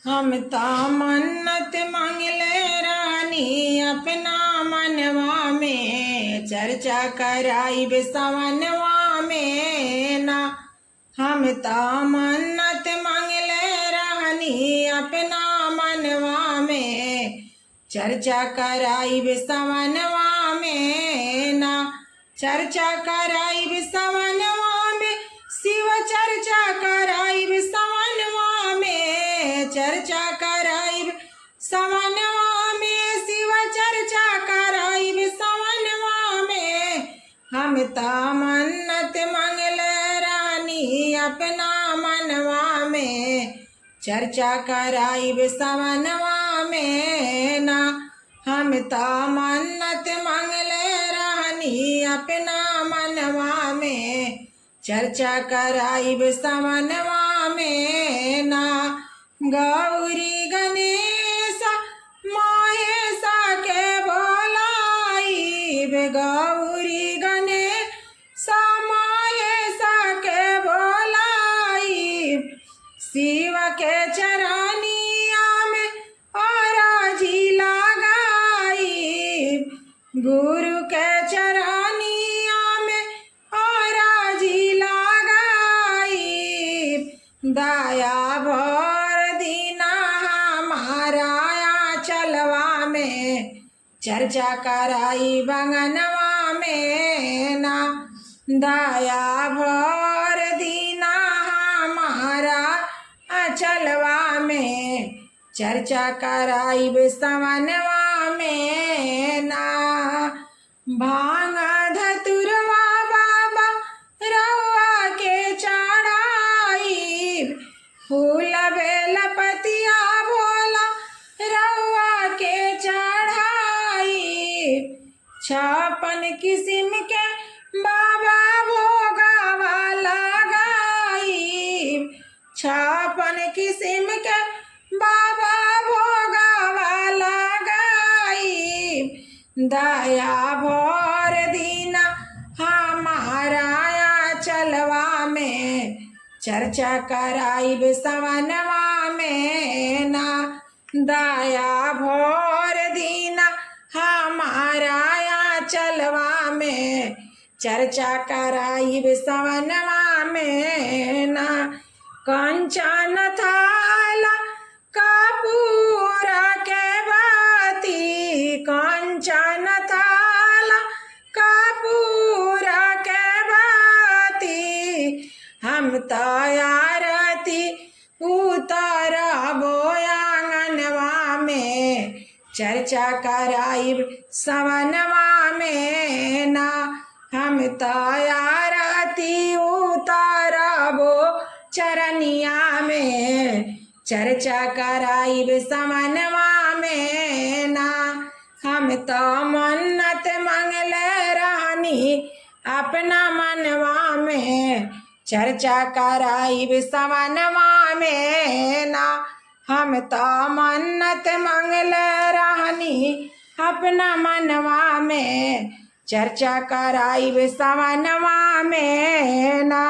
हम ता मन्नत मांगले रानी अपना मनवा में, चर्चा कराई सवनवा में ना। हम ता मन्नत मांगले रानी अपना मनवा में, चर्चा कराई सवनवा में ना। चर्चा कराई सवनवा में, शिव चर्चा कराई सवनवा में, चर्चा कराई सवनवा में, शिव चर्चा कराई सवनवा में। हम ता मन्नत मांगले रानी अपना मनवा में, चर्चा कराई सवनवा में ना। हम ता मन्नत मांगले रानी अपना मनवा में, चर्चा कराई सवनवा में ना। गौरी गणेश महेशा के बोलाई, गौरी गणेश महेशा के बोलाई, शिव के चरनिया में अरजी लगाई, गुरु के चरनिया में अरजी लगाई। दया भर दीना हमारा चलवा में, चर्चा कराई बंगनवा में ना। दया भर दीना हमारा चलवा में, चर्चा कराई सवनवा में ना। भांग धतुरवा बाबा रउआ के चढ़ाई, फूल बेल पतिया भोला रउआ के चढ़ाई। 56 किस्म के बाबा भोगावा लगाई, 56 किस्म के बाबा भोगावा लगाई। दया भर दीना हमारा चलवा में, चर्चा कराई सवनवा में ना। दया भर दीना हमारा चलवा में, चर्चा कराई सवनवा में ना। कंचन थाला कपूर के बाती, कंचन थाला कपूर के बाती, हम तो आरती उतारबो आंगनवा में, चर्चा कराई सवनवा में ना। हम तो आरती उतारबो चरनिया में, चर्चा कराई सवनवा में ना। हम तो मन्नत मांगले रानी अपना मनवा में, चर्चा कराई सवनवा में ना। हम तो मन्नत मांगले रानी अपना मनवा में, चर्चा कराई सवनवा में ना।